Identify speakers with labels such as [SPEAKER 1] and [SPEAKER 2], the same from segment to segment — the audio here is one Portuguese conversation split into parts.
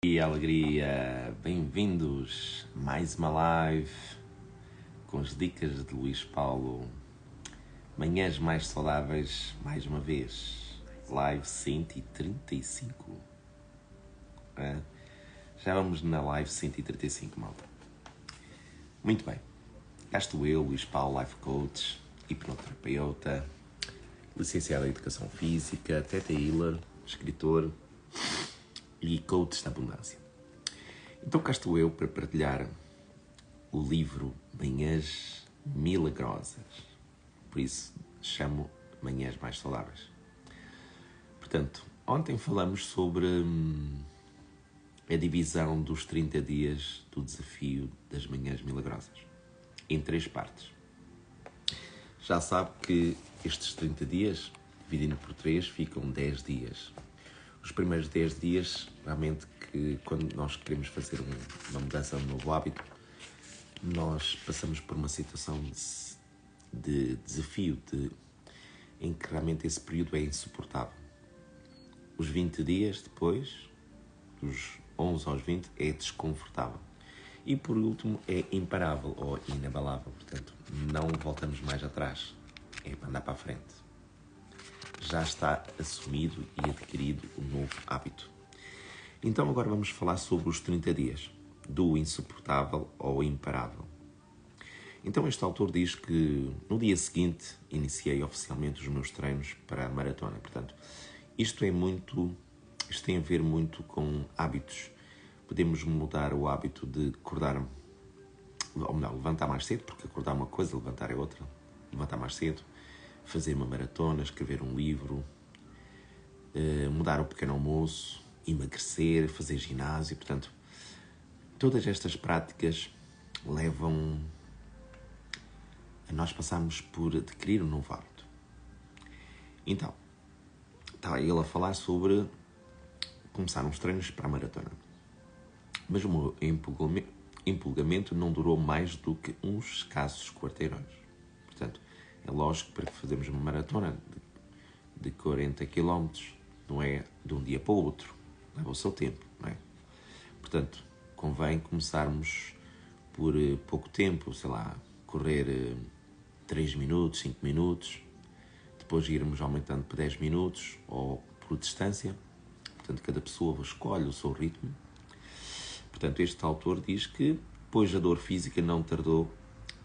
[SPEAKER 1] E alegria, bem-vindos a mais uma live com as dicas de Luís Paulo. Manhãs mais saudáveis, mais uma vez. Live 135. Já vamos na live 135, malta. Muito bem. Cá estou eu, Luís Paulo, Life Coach, hipnoterapeuta, licenciado em Educação Física, Theta Healer, escritor e coach da abundância. Então cá estou eu para partilhar o livro Manhãs Milagrosas. Por isso chamo Manhãs Mais Saudáveis. Portanto, ontem falamos sobre a divisão dos 30 dias do desafio das Manhãs Milagrosas, em 3 partes. Já sabe que estes 30 dias, dividindo por 3, ficam 10 dias. Os primeiros 10 dias, realmente, que quando nós queremos fazer uma mudança, um novo hábito, nós passamos por uma situação de desafio, em que realmente esse período é insuportável. Os 20 dias depois, dos 11 aos 20, é desconfortável. E por último, é imparável ou inabalável. Portanto, não voltamos mais atrás. É para andar para a frente. Já está assumido e adquirido o novo hábito. Então agora vamos falar sobre os 30 dias, do insuportável ao imparável. Então este autor diz que no dia seguinte iniciei oficialmente os meus treinos para a maratona. Portanto, isto tem a ver muito com hábitos. Podemos mudar o hábito de acordar, ou melhor, levantar mais cedo, porque acordar é uma coisa, levantar é outra. Levantar mais cedo, fazer uma maratona, escrever um livro, mudar o pequeno almoço, emagrecer, fazer ginásio. Portanto, todas estas práticas levam a nós passarmos por adquirir um novo hábito. Então, está ele a falar sobre começar uns treinos para a maratona. Mas o meu empolgamento não durou mais do que uns escassos quarteirões. Portanto, é lógico que para fazermos uma maratona de 40 km não é de um dia para o outro. Leva o seu tempo, não é? Portanto, convém começarmos por pouco tempo, sei lá, correr 3 minutos, 5 minutos, depois irmos aumentando para 10 minutos ou por distância. Portanto, cada pessoa escolhe o seu ritmo. Portanto, este autor diz que, depois a dor física não tardou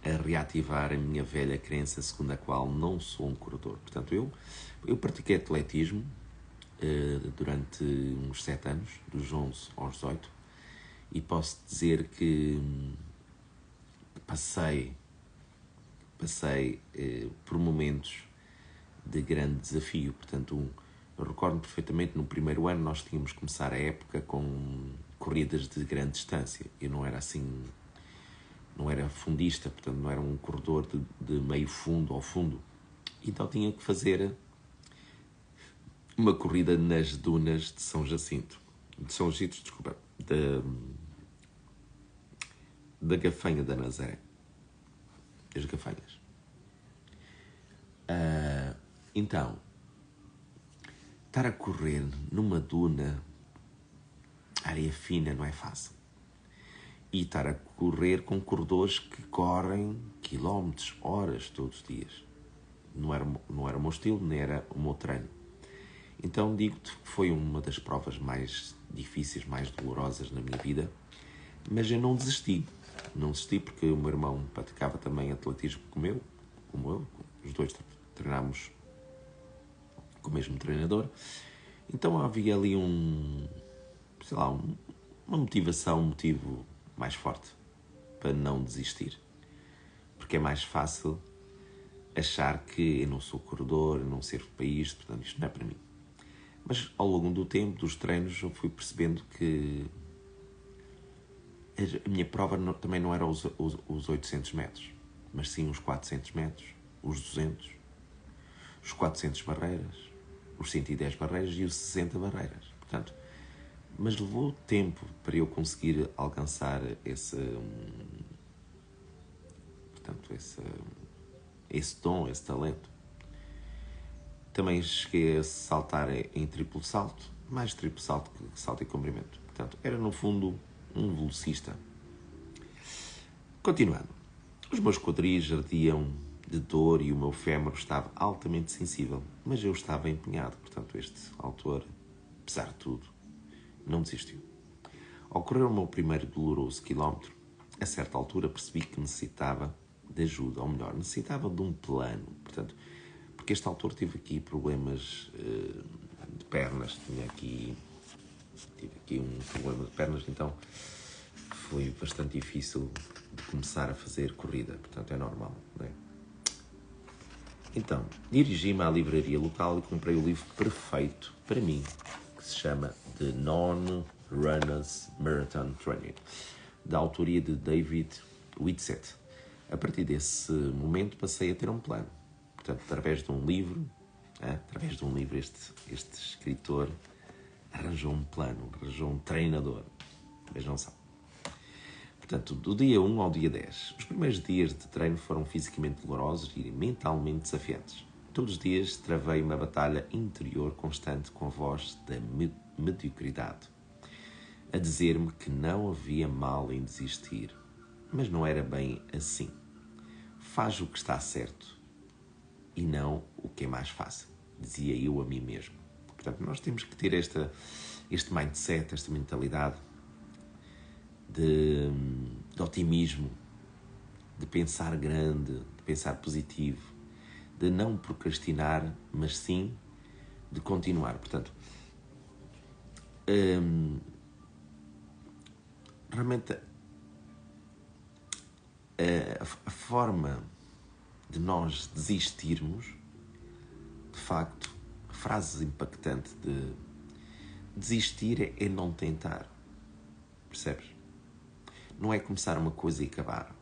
[SPEAKER 1] a reativar a minha velha crença segundo a qual não sou um corredor. Portanto, eu pratiquei atletismo durante uns 7 anos, dos 11 aos 18, e posso dizer que passei por momentos de grande desafio. Portanto, eu recordo perfeitamente, no primeiro ano nós tínhamos que começar a época com corridas de grande distância. Eu não era assim, não era fundista, portanto não era um corredor de meio fundo ao fundo. Então tinha que fazer uma corrida nas dunas de São Jacinto. Da Gafanha da Nazaré. As Gafanhas. Então, estar a correr numa duna, areia fina, não é fácil. E estar a correr com corredores que correm quilómetros, horas, todos os dias. Não era o meu estilo, nem era o meu treino. Então digo-te que foi uma das provas mais difíceis, mais dolorosas na minha vida, mas eu não desisti. Não desisti porque o meu irmão praticava também atletismo como eu. Os dois treinámos com o mesmo treinador. Então havia ali uma motivação, um motivo mais forte para não desistir. Porque é mais fácil achar que eu não sou corredor, eu não servo para isto, portanto isto não é para mim. Mas ao longo do tempo, dos treinos, eu fui percebendo que a minha prova também não era os 800 metros, mas sim os 400 metros, os 200, os 400 barreiras, os 110 barreiras e os 60 barreiras. Portanto, mas levou tempo para eu conseguir alcançar esse dom, esse talento. Também cheguei a saltar em triplo salto, mais triplo salto que salto em comprimento. Portanto, era no fundo um velocista. Continuando. Os meus quadris ardiam de dor e o meu fémur estava altamente sensível, mas eu estava empenhado. Portanto, este autor, apesar de tudo, não desistiu. Ao correr o meu primeiro doloroso quilómetro, a certa altura percebi que necessitava de ajuda, ou melhor, necessitava de um plano. Portanto, porque este autor teve aqui problemas de pernas, tive aqui um problema de pernas, então foi bastante difícil de começar a fazer corrida, portanto é normal, não é? Então, dirigi-me à livraria local e comprei o livro perfeito para mim, que se chama The Non-Runners Marathon Training, da autoria de David Whitsett. A partir desse momento passei a ter um plano. Portanto, através de um livro, este escritor arranjou um plano, arranjou um treinador. Vejam só. Portanto, do dia 1 ao dia 10, os primeiros dias de treino foram fisicamente dolorosos e mentalmente desafiantes. Todos os dias travei uma batalha interior constante com a voz da mediocridade, a dizer-me que não havia mal em desistir. Mas não era bem assim. Faz o que está certo e não o que é mais fácil, dizia eu a mim mesmo. Portanto, nós temos que ter este mindset, esta mentalidade de otimismo, de pensar grande, de pensar positivo, de não procrastinar, mas sim de continuar. Portanto, realmente a forma de nós desistirmos, de facto, a frase impactante de desistir é não tentar. Percebes? Não é começar uma coisa e acabar.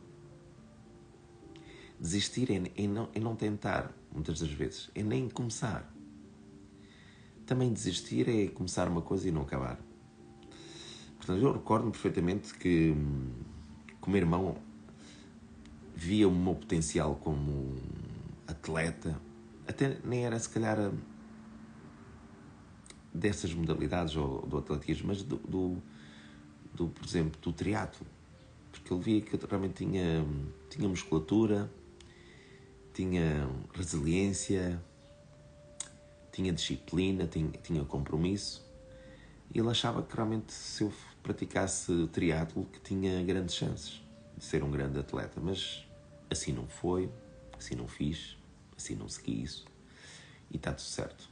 [SPEAKER 1] Desistir é não tentar, muitas das vezes. É nem começar. Também desistir é começar uma coisa e não acabar. Portanto, eu recordo-me perfeitamente que o meu irmão via o meu potencial como atleta. Até nem era, se calhar, dessas modalidades ou do atletismo, mas por exemplo, do triatlo. Porque ele via que eu realmente tinha musculatura, tinha resiliência, tinha disciplina, tinha compromisso. E ele achava que realmente, se eu praticasse triatlo, que tinha grandes chances de ser um grande atleta. Mas assim não foi, assim não fiz, assim não segui isso. E está tudo certo.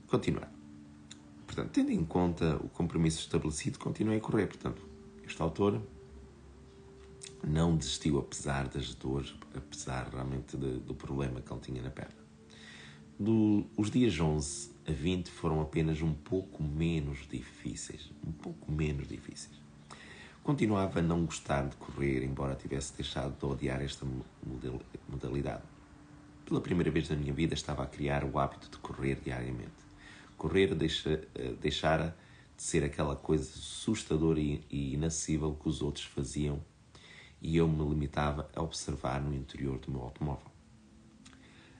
[SPEAKER 1] Continuar. Portanto, tendo em conta o compromisso estabelecido, continuei a correr. Portanto, este autor não desistiu apesar das dores, apesar realmente do problema que ele tinha na perna. Os dias 11 a 20 foram apenas um pouco menos difíceis. Continuava a não gostar de correr, embora tivesse deixado de odiar esta modalidade. Pela primeira vez na minha vida estava a criar o hábito de correr diariamente. Correr deixara de ser aquela coisa assustadora e inacessível que os outros faziam e eu me limitava a observar no interior do meu automóvel.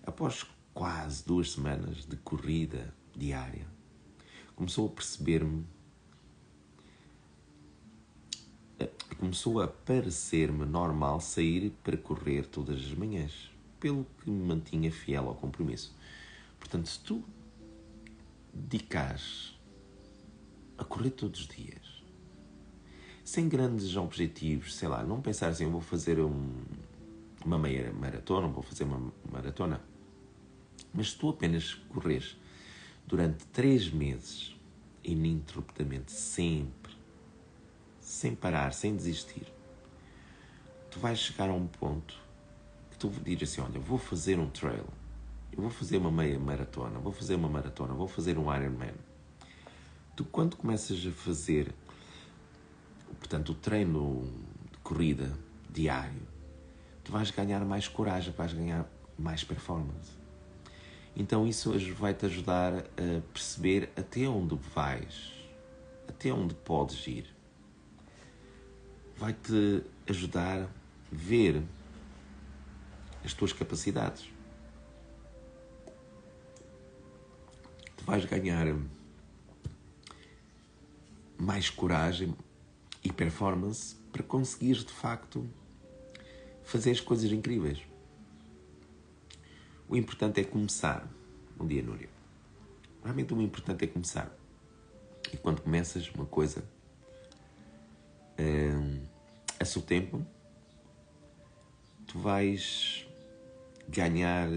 [SPEAKER 1] Após quase 2 semanas de corrida diária, começou a parecer-me normal sair para correr todas as manhãs, pelo que me mantinha fiel ao compromisso. Portanto, se tu dedicares a correr todos os dias, sem grandes objetivos, sei lá, não pensar assim, eu vou fazer uma meia maratona, vou fazer uma maratona, mas se tu apenas corres durante 3 meses, ininterruptamente, sempre, sem parar, sem desistir, tu vais chegar a um ponto que tu dizes assim, olha, vou fazer um trail, eu vou fazer uma meia maratona, vou fazer uma maratona, vou fazer um Ironman. Tu, quando começas a fazer, portanto, o treino de corrida diário, tu vais ganhar mais coragem, vais ganhar mais performance. Então isso vai-te ajudar a perceber até onde vais, até onde podes ir. Vai-te ajudar a ver as tuas capacidades. Tu vais ganhar mais coragem e performance para conseguires, de facto, fazer as coisas incríveis. O importante é começar. Bom dia, Núria. Realmente o importante é começar. E quando começas uma coisa, a seu tempo, tu vais ganhar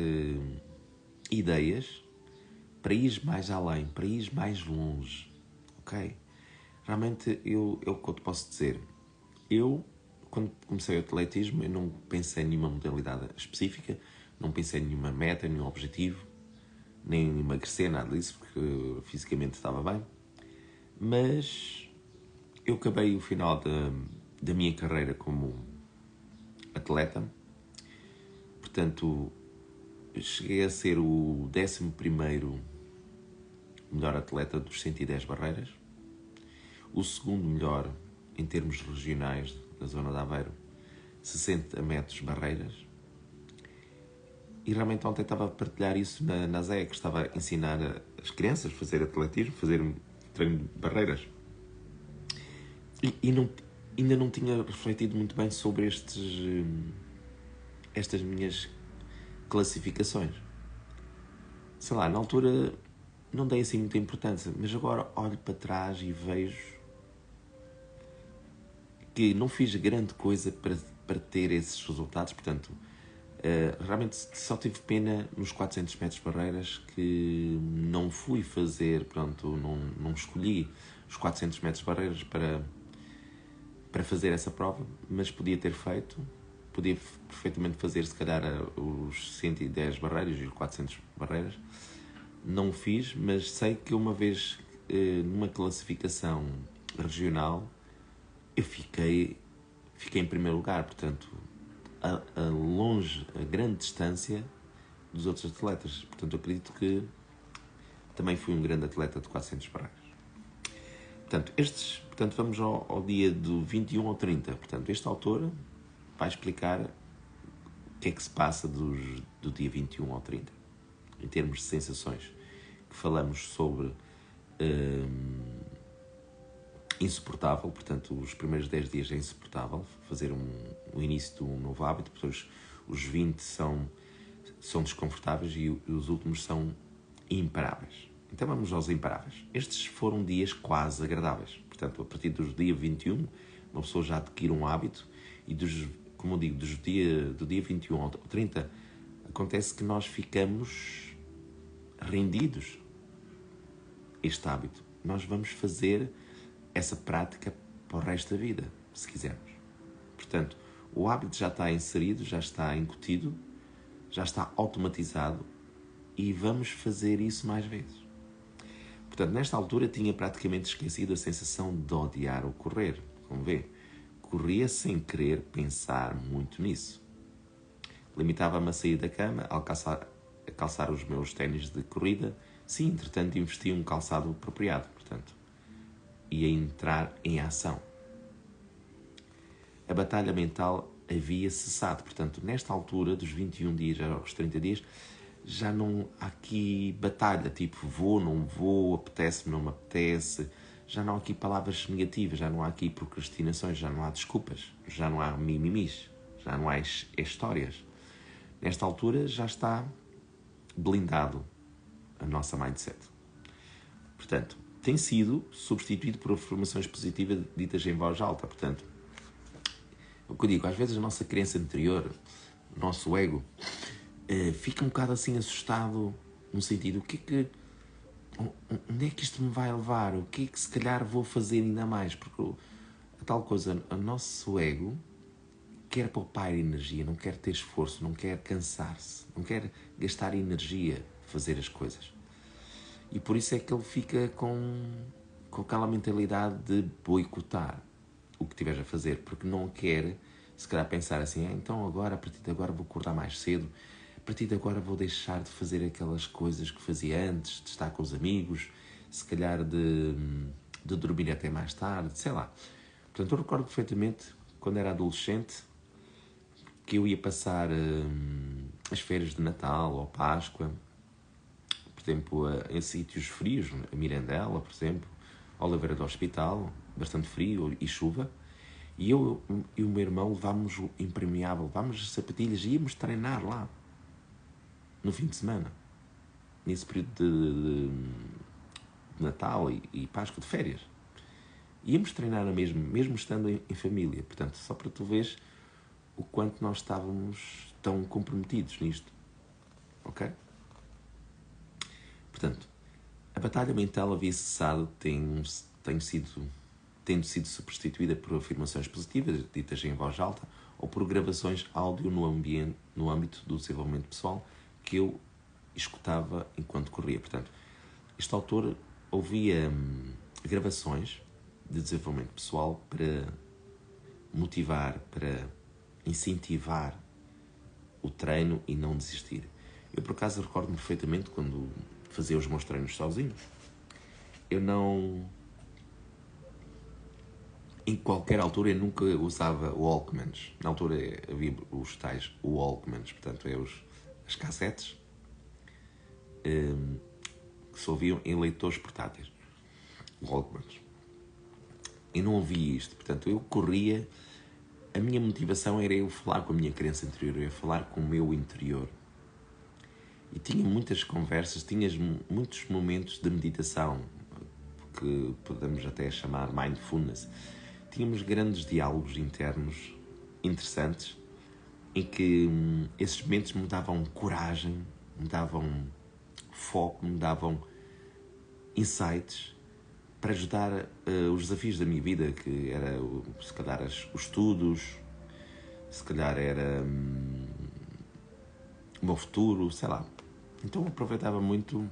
[SPEAKER 1] ideias para ir mais além, para ir mais longe, ok? Realmente, é o que eu te posso dizer. Eu, quando comecei o atletismo, eu não pensei em nenhuma modalidade específica, não pensei em nenhuma meta, nenhum objetivo, nem em emagrecer, nada disso, porque fisicamente estava bem. Mas eu acabei o final da minha carreira como atleta. Portanto, cheguei a ser o 11º melhor atleta dos 110 barreiras, o segundo melhor em termos regionais da zona de Aveiro, 60 metros barreiras. E realmente ontem estava a partilhar isso na ZEC, que estava a ensinar as crianças a fazer atletismo, fazer um treino de barreiras. E ainda não tinha refletido muito bem sobre estas minhas classificações. Sei lá, na altura não dei assim muita importância, mas agora olho para trás e vejo que não fiz grande coisa para ter esses resultados. Portanto, realmente só tive pena nos 400 metros barreiras, que não fui fazer, pronto, não escolhi os 400 metros barreiras para fazer essa prova, mas podia ter feito, podia perfeitamente fazer se calhar os 110 barreiras e os 400 barreiras. Não o fiz, mas sei que uma vez numa classificação regional eu fiquei em primeiro lugar, portanto a grande distância dos outros atletas. Portanto, eu acredito que também fui um grande atleta de 400 barreiras. Portanto, vamos ao dia do 21 ao 30. Portanto, este autor vai explicar o que é que se passa do dia 21 ao 30, em termos de sensações. Que falamos sobre insuportável, portanto, os primeiros 10 dias é insuportável, fazer o início de um novo hábito, depois os 20 são desconfortáveis e os últimos são imparáveis. Então vamos aos imparáveis. Estes foram dias quase agradáveis. Portanto, a partir do dia 21, uma pessoa já adquire um hábito e, como eu digo, do dia 21 ao 30, acontece que nós ficamos rendidos a este hábito. Nós vamos fazer essa prática para o resto da vida, se quisermos. Portanto, o hábito já está inserido, já está incutido, já está automatizado e vamos fazer isso mais vezes. Portanto, nesta altura tinha praticamente esquecido a sensação de odiar o correr. Como vê, corria sem querer pensar muito nisso. Limitava-me a sair da cama, a calçar os meus ténis de corrida, se entretanto investia um calçado apropriado, portanto, e a entrar em ação. A batalha mental havia cessado. Portanto, nesta altura, dos 21 dias aos 30 dias, já não há aqui batalha, tipo vou, não vou, apetece-me, não me apetece. Já não há aqui palavras negativas, já não há aqui procrastinações, já não há desculpas, já não há mimimis, já não há histórias. Nesta altura já está blindado a nossa mindset. Portanto, tem sido substituído por afirmações positivas ditas em voz alta. Portanto, o que eu digo, às vezes a nossa crença interior, o nosso ego, fica um bocado assim assustado, no sentido, onde é que isto me vai levar? O que é que se calhar vou fazer ainda mais? Porque a tal coisa, o nosso ego quer poupar energia, não quer ter esforço, não quer cansar-se, não quer gastar energia a fazer as coisas. E por isso é que ele fica com aquela mentalidade de boicotar o que estiveres a fazer, porque não quer, se calhar, pensar assim, então agora, a partir de agora vou acordar mais cedo, a partir de agora vou deixar de fazer aquelas coisas que fazia antes, de estar com os amigos, se calhar de dormir até mais tarde, sei lá. Portanto, eu recordo perfeitamente, quando era adolescente, que eu ia passar as férias de Natal ou Páscoa, por exemplo, em sítios frios, a Mirandela, por exemplo, Oliveira do Hospital, bastante frio e chuva, e eu e o meu irmão levámos o impermeável, levámos as sapatilhas e íamos treinar lá, no fim de semana, nesse período de Natal e Páscoa, de férias. Íamos treinar mesmo estando em família. Portanto, só para tu veres o quanto nós estávamos tão comprometidos nisto. Ok? Portanto, a batalha mental havia cessado, tendo sido substituída por afirmações positivas, ditas em voz alta, ou por gravações áudio no âmbito do desenvolvimento pessoal que eu escutava enquanto corria. Portanto, este autor ouvia gravações de desenvolvimento pessoal para motivar, para incentivar o treino e não desistir. Eu, por acaso, recordo-me perfeitamente quando fazia os meus treinos sozinho. Eu não... Em qualquer altura eu nunca usava Walkmans. Na altura havia os tais Walkmans, portanto, as cassetes que se ouviam em leitores portáteis. Walkmans. Eu não ouvia isto, portanto, eu corria. A minha motivação era eu falar com a minha crença interior, eu ia falar com o meu interior. E tinha muitas conversas, tinhas muitos momentos de meditação, que podemos até chamar mindfulness. Tínhamos grandes diálogos internos interessantes, em que esses momentos me davam coragem, me davam foco, me davam insights para ajudar os desafios da minha vida, que era, se calhar, os estudos, se calhar era o meu futuro, sei lá. Então eu aproveitava muito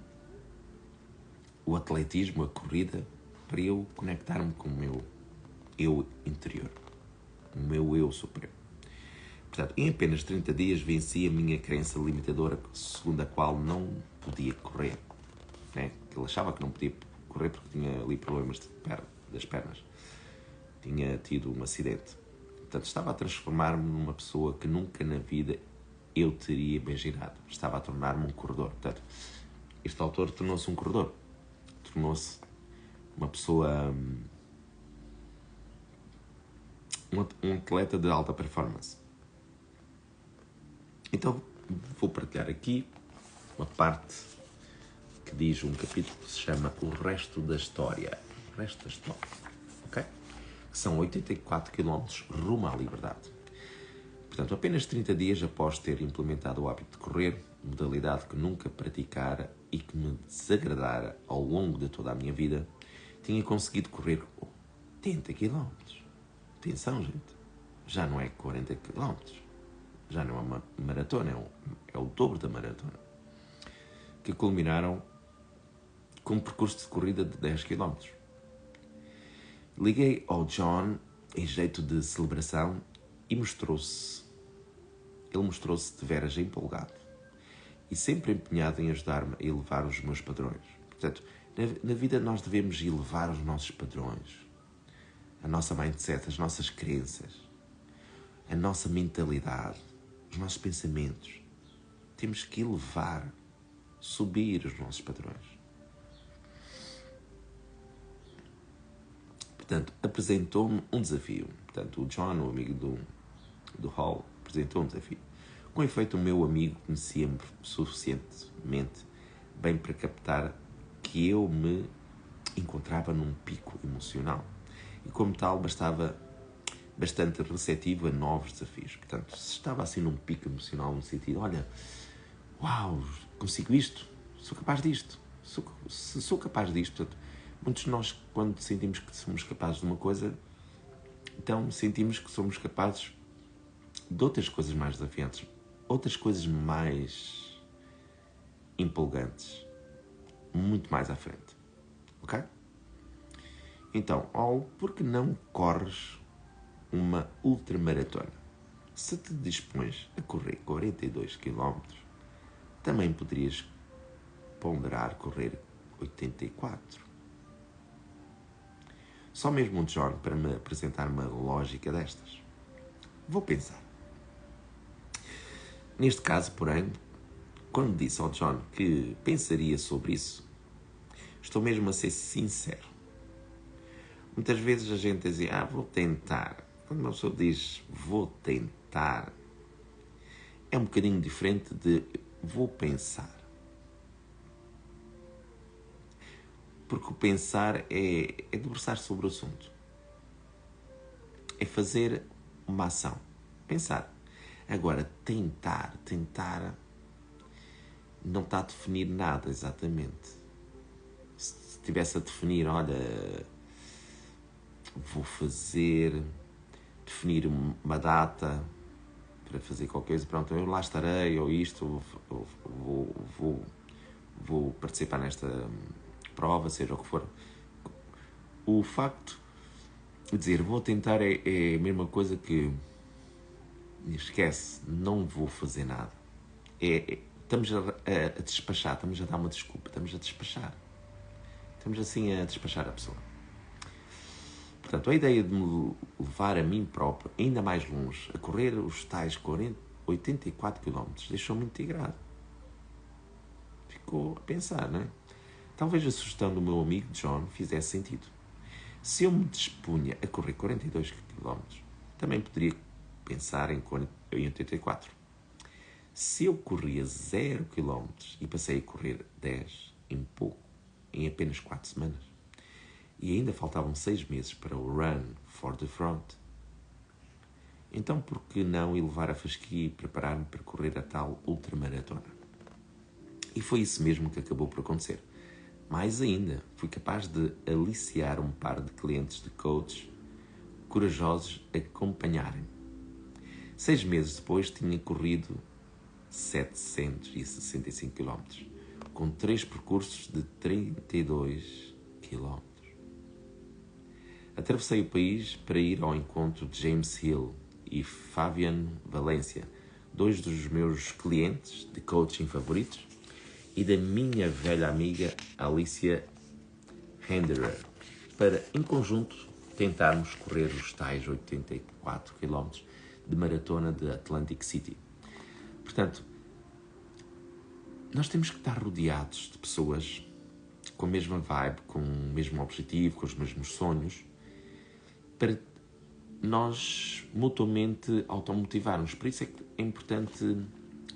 [SPEAKER 1] o atletismo, a corrida, para eu conectar-me com o meu eu interior, o meu eu superior. Portanto, em apenas 30 dias venci a minha crença limitadora, segundo a qual não podia correr. Né? Ele achava que não podia correr porque tinha ali problemas das pernas. Tinha tido um acidente. Portanto, estava a transformar-me numa pessoa que nunca na vida eu teria imaginado. Estava a tornar-me um corredor. Portanto, este autor tornou-se um corredor. Tornou-se uma pessoa... um atleta de alta performance. Então, vou partilhar aqui uma parte que diz um capítulo que se chama O Resto da História. O Resto da História. Ok? Que são 84 km rumo à liberdade. Portanto, apenas 30 dias após ter implementado o hábito de correr, modalidade que nunca praticara e que me desagradara ao longo de toda a minha vida, tinha conseguido correr 80 km. Atenção, gente. Já não é 40 km. Já não é uma maratona, é o dobro da maratona. Que culminaram com um percurso de corrida de 10 km. Liguei ao John em jeito de celebração e ele mostrou-se de veras empolgado e sempre empenhado em ajudar-me a elevar os meus padrões. Portanto, na vida nós devemos elevar os nossos padrões, a nossa mindset, as nossas crenças, a nossa mentalidade, os nossos pensamentos. Temos que elevar, subir os nossos padrões. Portanto, apresentou-me um desafio. Portanto, o John, o amigo do Hall, apresentou um desafio. Com efeito, o meu amigo conhecia-me suficientemente bem para captar que eu me encontrava num pico emocional. E como tal, bastava bastante receptivo a novos desafios. Portanto, se estava assim num pico emocional, no sentido, olha, uau, consigo isto, sou capaz disto, se sou capaz disto. Portanto, muitos de nós, quando sentimos que somos capazes de uma coisa, então sentimos que somos capazes de outras coisas mais desafiantes, outras coisas mais empolgantes, muito mais à frente. Ok? Então, por que não corres uma ultramaratona? Se te dispões a correr 42 km, também poderias ponderar correr 84. Só mesmo o John para me apresentar uma lógica destas. Vou pensar. Neste caso, porém, quando disse ao John que pensaria sobre isso, estou mesmo a ser sincero. Muitas vezes a gente diz, vou tentar. Quando uma pessoa diz, vou tentar, é um bocadinho diferente de vou pensar. Porque o pensar é debruçar-se sobre o assunto. É fazer uma ação. Pensar. Agora, tentar não está a definir nada exatamente. Se estivesse a definir, olha, vou definir uma data para fazer qualquer coisa, pronto, eu lá estarei, ou isto, vou participar nesta prova, seja o que for. O facto de dizer vou tentar é a mesma coisa que esquece, não vou fazer nada. Estamos a despachar, estamos a dar uma desculpa, estamos a despachar. Estamos assim a despachar a pessoa. Portanto, a ideia de me levar a mim próprio ainda mais longe, a correr os tais 84 km, deixou-me integrado. Ficou a pensar, não é? Talvez a sugestão do meu amigo John fizesse sentido. Se eu me dispunha a correr 42 km, também poderia pensar em 84. Se eu corria 0 km e passei a correr 10 em apenas 4 semanas, e ainda faltavam 6 meses para o Run for the Front, então por que não elevar a fasquia e preparar-me para correr a tal ultramaratona? E foi isso mesmo que acabou por acontecer. Mais ainda, fui capaz de aliciar um par de clientes de coaches corajosos a acompanharem. 6 meses depois tinha corrido 765 km, com 3 percursos de 32 km. Atravessei o país para ir ao encontro de James Hill e Fabian Valência, 2 dos meus clientes de coaching favoritos, e da minha velha amiga Alicia Henderer, para, em conjunto, tentarmos correr os tais 84 km de maratona de Atlantic City. Portanto, nós temos que estar rodeados de pessoas com a mesma vibe, com o mesmo objetivo, com os mesmos sonhos, para nós mutuamente automotivarmos. Por isso é que é importante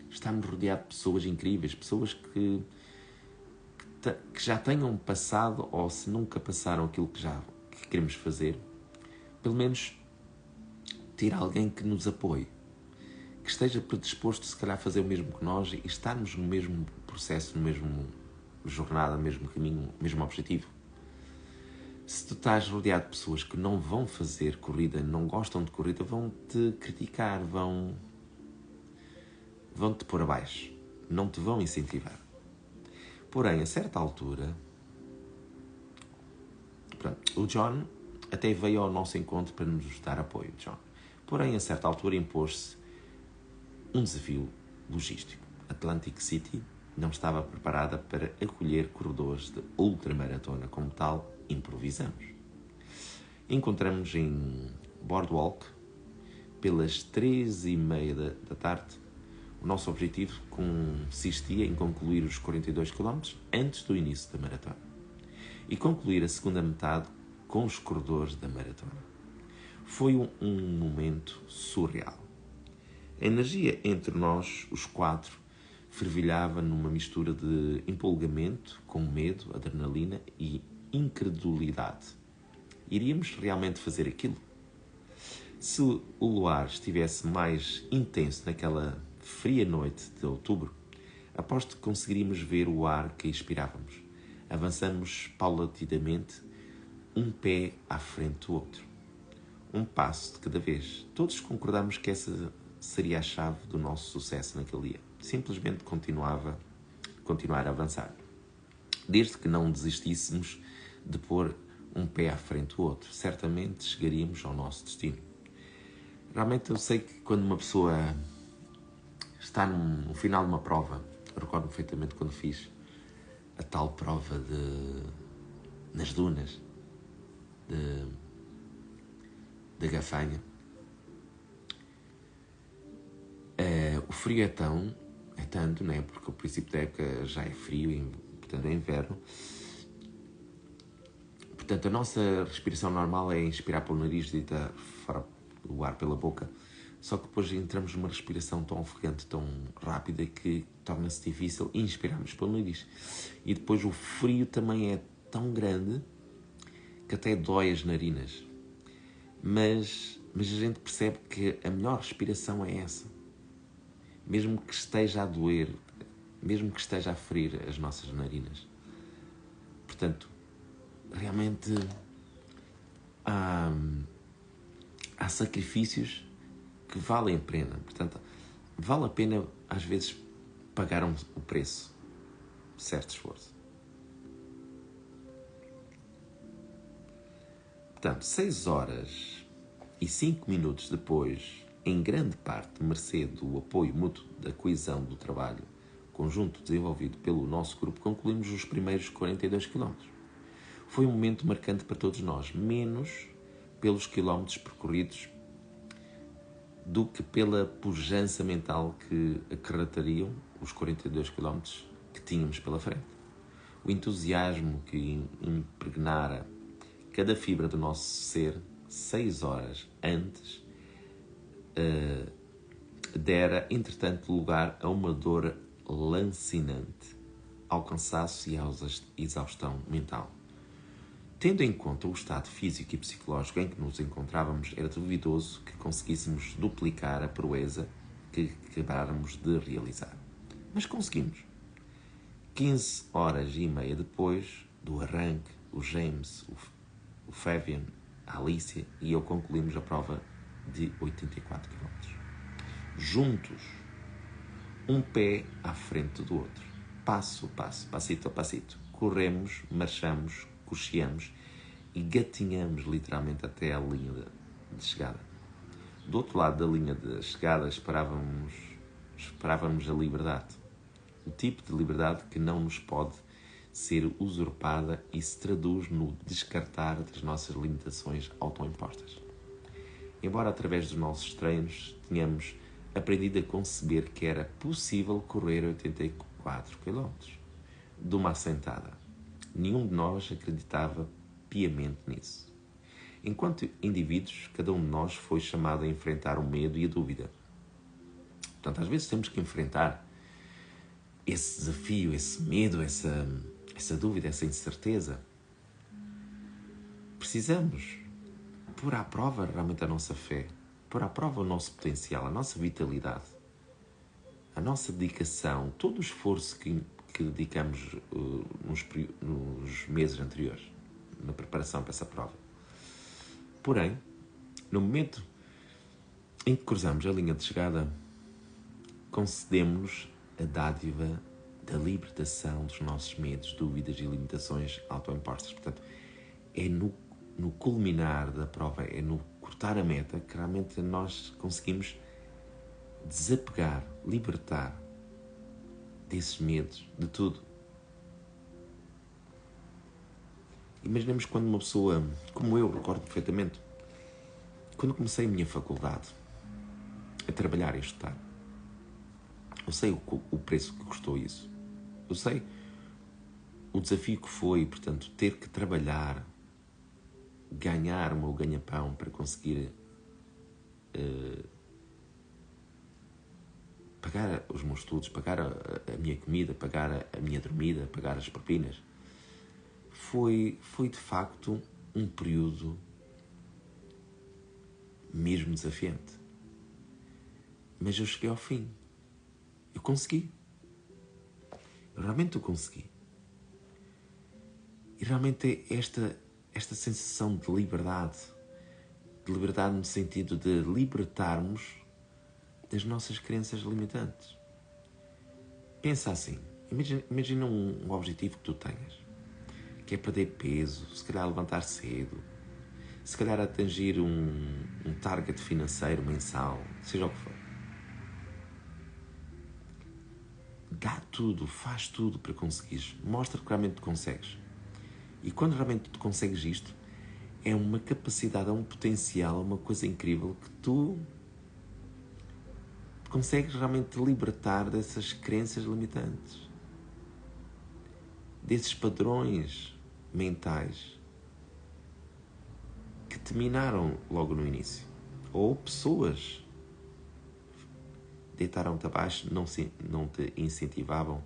[SPEAKER 1] estarmos rodeados de pessoas incríveis, pessoas que já tenham passado, ou se nunca passaram aquilo que queremos fazer, pelo menos ter alguém que nos apoie, que esteja predisposto, se calhar, a fazer o mesmo que nós e estarmos no mesmo processo, no mesmo jornada, no mesmo caminho, no mesmo objetivo. Se tu estás rodeado de pessoas que não vão fazer corrida, não gostam de corrida, vão-te criticar, vão-te pôr abaixo, não te vão incentivar. Porém, a certa altura, o John até veio ao nosso encontro para nos dar apoio, John. Porém, a certa altura impôs-se um desafio logístico. Atlantic City não estava preparada para acolher corredores de ultramaratona. Como tal, improvisamos. Encontramos em Boardwalk pelas 3h30 da tarde. O nosso objetivo consistia em concluir os 42 km antes do início da maratona e concluir a segunda metade com os corredores da maratona. Foi um momento surreal. A energia entre nós, os 4, fervilhava numa mistura de empolgamento, com medo, adrenalina e incredulidade. Iríamos realmente fazer aquilo? Se o luar estivesse mais intenso naquela fria noite de outubro, aposto que conseguiríamos ver o ar que inspirávamos. Avançamos paulatinamente, um pé à frente do outro. Um passo de cada vez. Todos concordamos que essa seria a chave do nosso sucesso naquele dia. Simplesmente continuar a avançar. Desde que não desistíssemos de pôr um pé à frente do outro, certamente chegaríamos ao nosso destino. Realmente eu sei que quando uma pessoa está no final de uma prova, eu recordo perfeitamente quando fiz a tal prova nas dunas de Gafanha. O frio é tanto, né? Porque o princípio da época já é frio, portanto é inverno. Portanto, a nossa respiração normal é inspirar pelo nariz e deitar fora o ar pela boca. Só que depois entramos numa respiração tão ofegante, tão rápida, que torna-se difícil inspirarmos pelo nariz. E depois o frio também é tão grande que até dói as narinas. Mas a gente percebe que a melhor respiração é essa. Mesmo que esteja a doer, mesmo que esteja a ferir as nossas narinas. Portanto, realmente há sacrifícios que valem a pena. Portanto, vale a pena, às vezes, pagar o preço de certo esforço. Portanto, 6 horas e 5 minutos depois, em grande parte mercê do apoio mútuo da coesão do trabalho conjunto desenvolvido pelo nosso grupo, concluímos os primeiros 42 km. Foi um momento marcante para todos nós, menos pelos quilómetros percorridos do que pela pujança mental que acarretariam os 42 km que tínhamos pela frente. O entusiasmo que impregnara cada fibra do nosso ser 6 horas antes dera, entretanto, lugar a uma dor lancinante, ao cansaço e à exaustão mental. Tendo em conta o estado físico e psicológico em que nos encontrávamos, era duvidoso que conseguíssemos duplicar a proeza que acabáramos de realizar. Mas conseguimos. 15 horas e meia depois do arranque, o James, o Fabian, a Alicia e eu concluímos a prova de 84 km. Juntos, um pé à frente do outro, passo a passo, passito a passito. Corremos, marchamos, cocheamos e gatinhamos literalmente até a linha de chegada. Do outro lado da linha de chegada esperávamos a liberdade. O tipo de liberdade que não nos pode ser usurpada e se traduz no descartar das nossas limitações autoimpostas. Embora através dos nossos treinos tenhamos aprendido a conceber que era possível correr 84 km de uma assentada, nenhum de nós acreditava piamente nisso. Enquanto indivíduos, cada um de nós foi chamado a enfrentar o medo e a dúvida. Portanto, às vezes temos que enfrentar esse desafio, esse medo, essa dúvida, essa incerteza. Precisamos pôr à prova realmente a nossa fé, pôr à prova o nosso potencial, a nossa vitalidade, a nossa dedicação, todo o esforço que dedicamos nos meses anteriores, na preparação para essa prova. Porém, no momento em que cruzamos a linha de chegada, concedemos-nos a dádiva da libertação dos nossos medos, dúvidas e limitações autoimpostas. Portanto, é no culminar da prova, é no cortar a meta que realmente nós conseguimos desapegar, libertar desses medos, de tudo. Imaginemos quando uma pessoa, como eu, recordo perfeitamente, quando comecei a minha faculdade, a trabalhar e a estudar, eu sei o preço que custou isso. Eu sei o desafio que foi, portanto, ter que trabalhar, ganhar o meu ganha-pão para conseguir pagar os meus estudos, pagar a minha comida, pagar a minha dormida, pagar as propinas. Foi de facto um período mesmo desafiante. Mas eu cheguei ao fim. Eu consegui. Realmente eu consegui. E realmente esta sensação de liberdade no sentido de libertarmos das nossas crenças limitantes. Pensa assim, imagina um objetivo que tu tenhas, que é perder peso, se calhar levantar cedo, se calhar atingir um target financeiro mensal, seja o que for. Dá tudo, faz tudo para conseguires. Mostra que realmente tu consegues. E quando realmente tu consegues isto, é uma capacidade, é um potencial, é uma coisa incrível que tu consegues realmente te libertar dessas crenças limitantes, desses padrões mentais te minaram logo no início. Ou pessoas deitaram-te abaixo, não te incentivavam,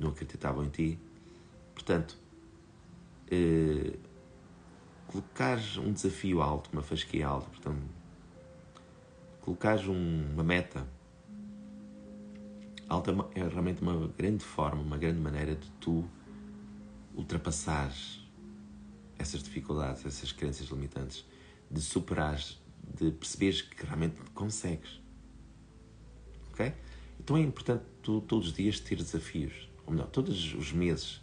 [SPEAKER 1] não acreditavam em ti. Portanto, colocares um desafio alto, uma fasquia alta, portanto, colocares uma meta alta é realmente uma grande forma, uma grande maneira de tu ultrapassares essas dificuldades, essas crenças limitantes, de superares, de perceberes que realmente consegues. Ok? Então é importante tu todos os dias ter desafios, ou melhor, todos os meses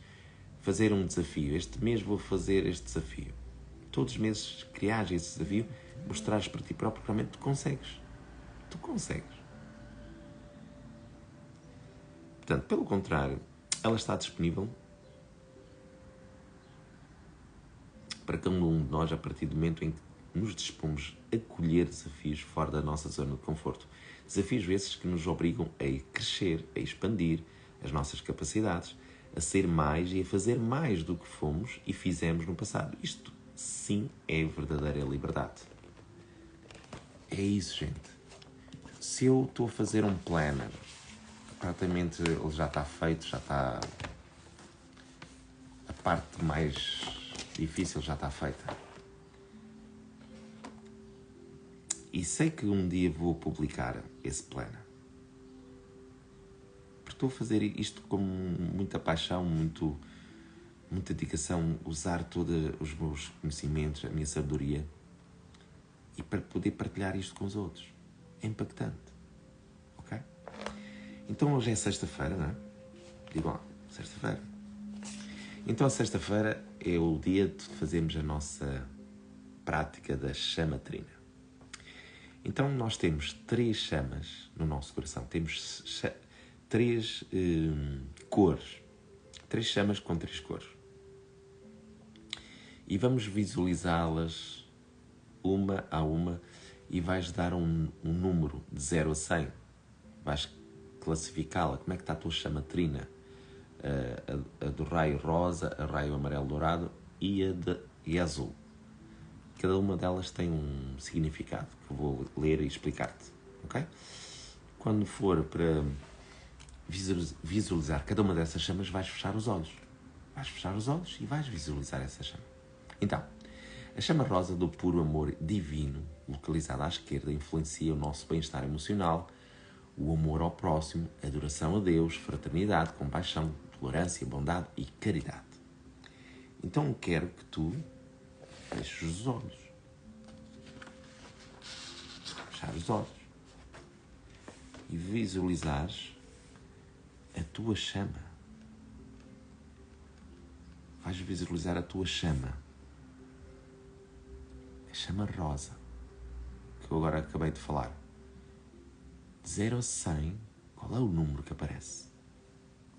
[SPEAKER 1] fazer um desafio. Este mês vou fazer este desafio. Todos os meses criares esse desafio, mostrares para ti próprio que realmente tu consegues. Tu consegues. Portanto, pelo contrário, ela está disponível para cada um de nós a partir do momento em que nos dispomos a colher desafios fora da nossa zona de conforto. Desafios esses que nos obrigam a crescer, a expandir as nossas capacidades, a ser mais e a fazer mais do que fomos e fizemos no passado. Isto, sim, é verdadeira liberdade. É isso, gente. Se eu estou a fazer um planner, praticamente ele já está feito, já está... A parte mais difícil já está feita. E sei que um dia vou publicar esse planner. Porque estou a fazer isto com muita paixão, muita dedicação, usar todos os meus conhecimentos, a minha sabedoria, e para poder partilhar isto com os outros. É impactante. Ok? Então hoje é sexta-feira, não é? Digo, sexta-feira. Então a sexta-feira é o dia de fazermos a nossa prática da chamatrina. Então nós temos 3 chamas no nosso coração. Temos 3 cores. 3 chamas com 3 cores. E vamos visualizá-las uma a uma e vais dar um número de 0 a 100. Vais classificá-la. Como é que está a tua chamatrina? A do raio rosa, a raio amarelo dourado e a azul. Cada uma delas tem um significado que eu vou ler e explicar-te. Ok? Quando for para visualizar cada uma dessas chamas, vais fechar os olhos. Vais fechar os olhos e vais visualizar essa chama. Então, a chama rosa do puro amor divino, localizada à esquerda, influencia o nosso bem-estar emocional, o amor ao próximo, a adoração a Deus, fraternidade, compaixão, tolerância, bondade e caridade. Então quero que tu feches os olhos. Fechar os olhos. E visualizares a tua chama. Vais visualizar a tua chama. A chama rosa. Que eu agora acabei de falar. De 0 a 100, qual é o número que aparece?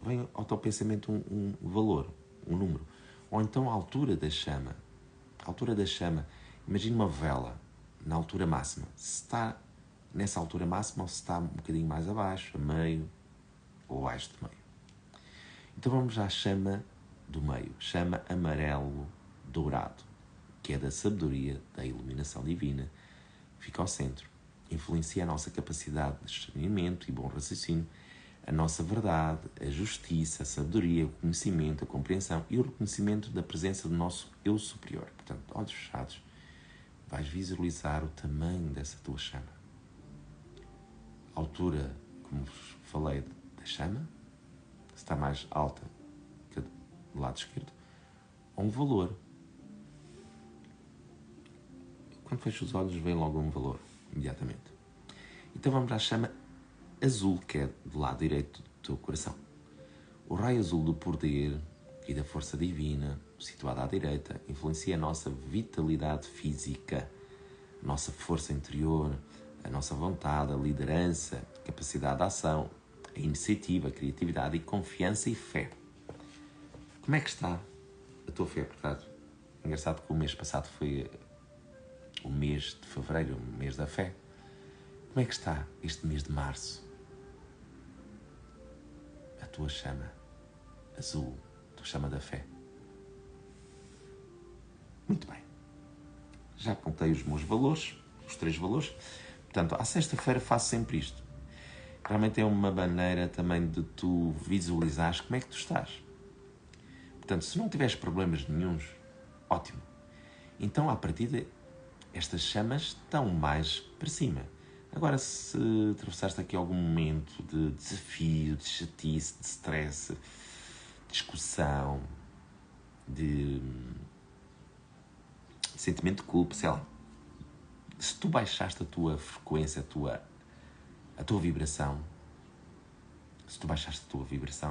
[SPEAKER 1] Vem ao teu pensamento um valor, um número. Ou então a altura da chama. A altura da chama. Imagina uma vela na altura máxima. Se está nessa altura máxima ou se está um bocadinho mais abaixo, a meio ou abaixo do meio. Então vamos à chama do meio. Chama amarelo dourado, que é da sabedoria, da iluminação divina. Fica ao centro. Influencia a nossa capacidade de discernimento e bom raciocínio, a nossa verdade, a justiça, a sabedoria, o conhecimento, a compreensão e o reconhecimento da presença do nosso eu superior. Portanto, olhos fechados, vais visualizar o tamanho dessa tua chama. A altura, como vos falei, da chama, se está mais alta que do lado esquerdo, ou um valor. Quando fecho os olhos, vem logo um valor, imediatamente. Então vamos à chama azul, que é do lado direito do teu coração. O raio azul do poder e da força divina, situado à direita, influencia a nossa vitalidade física, a nossa força interior, a nossa vontade, a liderança, a capacidade de ação, a iniciativa, a criatividade e confiança e fé. Como é que está a tua fé? Portanto, engraçado que o mês passado foi o mês de fevereiro, o mês da fé. Como é que está este mês de março? A tua chama azul, a tua chama da fé. Muito bem. já apontei os meus valores, os 3 valores. Portanto, à sexta-feira faço sempre isto. Realmente é uma maneira também de tu visualizares como é que tu estás. Portanto, se não tiveres problemas nenhuns, ótimo. Então, à partida, estas chamas estão mais para cima. Agora, se atravessaste aqui algum momento de desafio, de chatice, de stress, discussão, de sentimento de culpa, sei lá. Se tu baixaste a tua frequência, a tua vibração,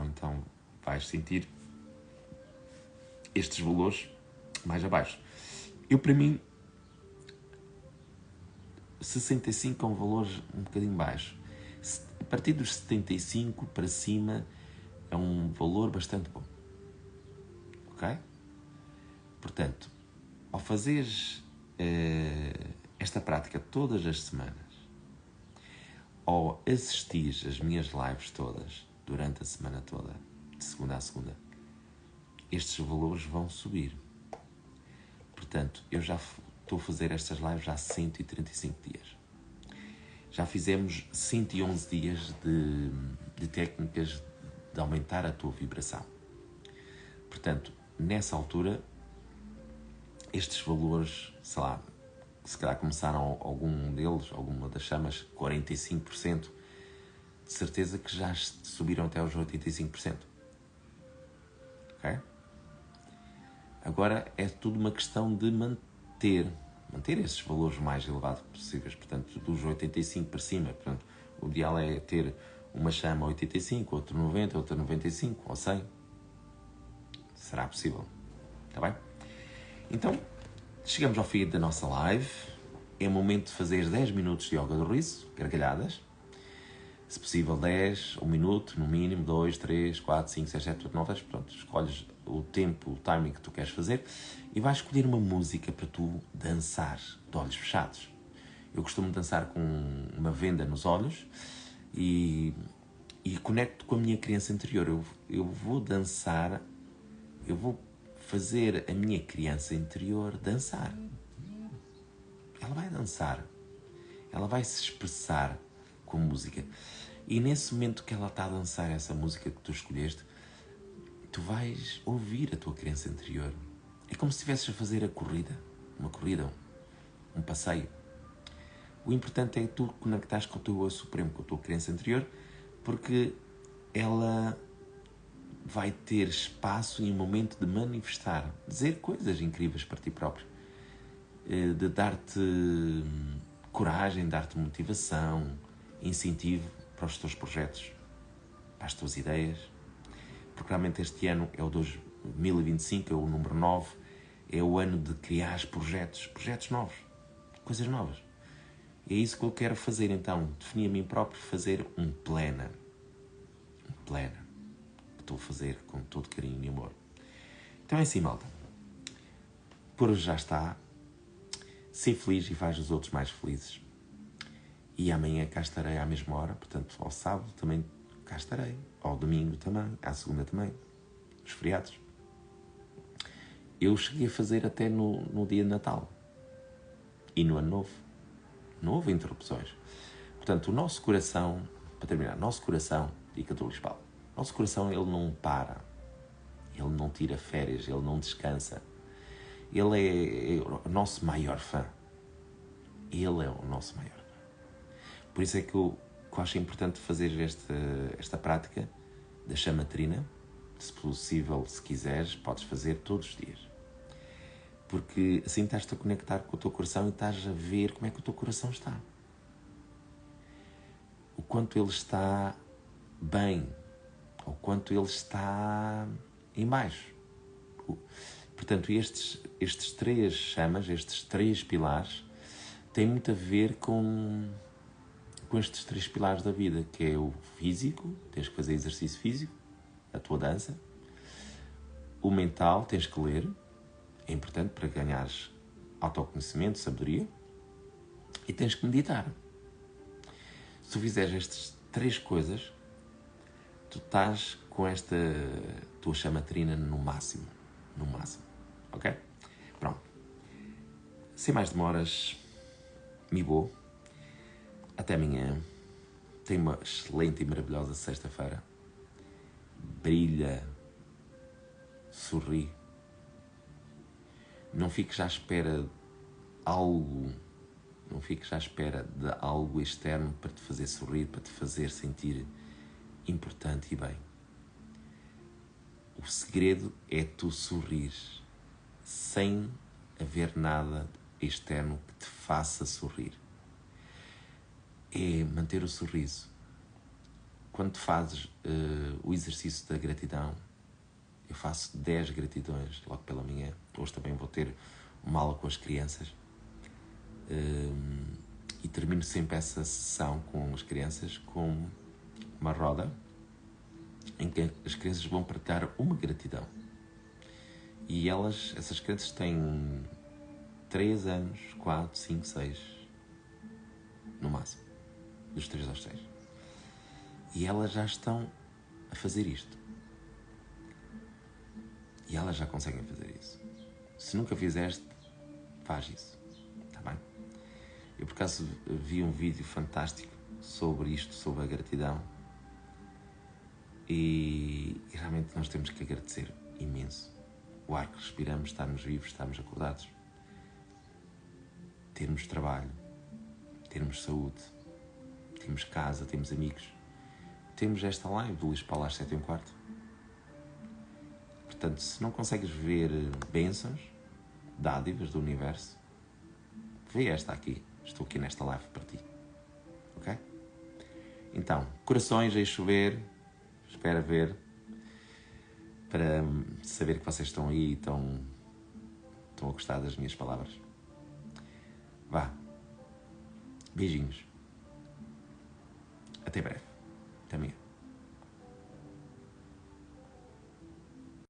[SPEAKER 1] então vais sentir estes valores mais abaixo. Para mim, 65 é um valor um bocadinho baixo. A partir dos 75 para cima é um valor bastante bom. Ok? Portanto, ao fazeres esta prática todas as semanas, ou assistires às minhas lives todas, durante a semana toda, de segunda a segunda, estes valores vão subir. Portanto, eu já estou a fazer estas lives há 135 dias. Já fizemos 111 dias de técnicas de aumentar a tua vibração. Portanto, nessa altura, estes valores, sei lá, se calhar começaram algum deles, alguma das chamas, 45%, de certeza que já subiram até aos 85%. Ok? Agora é tudo uma questão de manter esses valores mais elevados possíveis. Portanto, dos 85 para cima. Portanto, o ideal é ter uma chama 85, outra 90, outra 95 ou 100. Será possível. Está bem? Então, chegamos ao fim da nossa live. É momento de fazer 10 minutos de yoga do riso, gargalhadas. Se possível 10, 1 minuto, no mínimo, 2, 3, 4, 5, 6, 7, 8, 9, 10. Pronto, escolhes o tempo, o timing que tu queres fazer e vais escolher uma música para tu dançar de olhos fechados. Eu costumo dançar com uma venda nos olhos e conecto com a minha criança interior. Eu vou dançar, eu vou fazer a minha criança interior dançar. Ela vai dançar, ela vai se expressar com música. E nesse momento que ela está a dançar essa música que tu escolheste, tu vais ouvir a tua criança interior. É como se estivesses a fazer uma corrida, um passeio. O importante é tu conectares com o teu eu supremo, com a tua criança interior, porque ela vai ter espaço e um momento de manifestar, dizer coisas incríveis para ti próprio, de dar-te coragem, dar-te motivação, incentivo para os teus projetos, para as tuas ideias, porque realmente este ano é o 2025, é o número 9, é o ano de criar projetos novos, coisas novas. E é isso que eu quero fazer então, definir a mim próprio, fazer um planner, que estou a fazer com todo carinho e amor. Então é assim, malta, por hoje já está, ser feliz e faz os outros mais felizes. E amanhã cá estarei à mesma hora, portanto, ao sábado também cá estarei, ao domingo também, à segunda também, os feriados. Eu cheguei a fazer até no dia de Natal e no Ano Novo. Não houve interrupções. Portanto, o nosso coração, para terminar, dica do Luís Paulo, nosso coração, ele não para, ele não tira férias, ele não descansa. Ele é o nosso maior fã. Ele é o nosso maior fã. Por isso é que eu acho importante fazer esta prática da chamatrina. Se possível, se quiseres, podes fazer todos os dias. Porque assim estás-te a conectar com o teu coração e estás a ver como é que o teu coração está. O quanto ele está bem, ou quanto ele está em baixo. Portanto, estes 3 chamas, estes 3 pilares, têm muito a ver com estes 3 pilares da vida, que é o físico, tens que fazer exercício físico, a tua dança. O mental, tens que ler, é importante para ganhares autoconhecimento, sabedoria. E tens que meditar. Se tu fizeres estas 3 coisas, tu estás com esta tua chamatrina no máximo. Ok? Pronto. Sem mais demoras, me vou. Até amanhã. Tenha uma excelente e maravilhosa sexta-feira. Brilha. Sorri. Não fiques à espera de algo. Não fiques à espera de algo externo para te fazer sorrir, para te fazer sentir importante e bem. O segredo é tu sorrir sem haver nada externo que te faça sorrir. É manter o sorriso. Quando fazes o exercício da gratidão, eu faço 10 gratidões logo pela manhã. Hoje também vou ter uma aula com as crianças. E termino sempre essa sessão com as crianças com uma roda em que as crianças vão partilhar uma gratidão. E essas crianças têm 3 anos, 4, 5, 6, no máximo, dos 3 aos 6. E elas já estão a fazer isto. E elas já conseguem fazer isso. Se nunca fizeste, faz isso. Está bem? Eu, por acaso, vi um vídeo fantástico sobre isto, sobre a gratidão. E realmente nós temos que agradecer imenso. O ar que respiramos, estarmos vivos, estarmos acordados. Termos trabalho, termos saúde, temos casa, temos amigos. Temos esta live do Luís Paulo às 7h15. Portanto, se não consegues ver bênçãos, dádivas do universo, vê esta aqui. Estou aqui nesta live para ti. Ok? Então, corações a chover. Espero ver. Para saber que vocês estão aí e estão a gostar das minhas palavras. Vá. Beijinhos. Até breve. Até amanhã.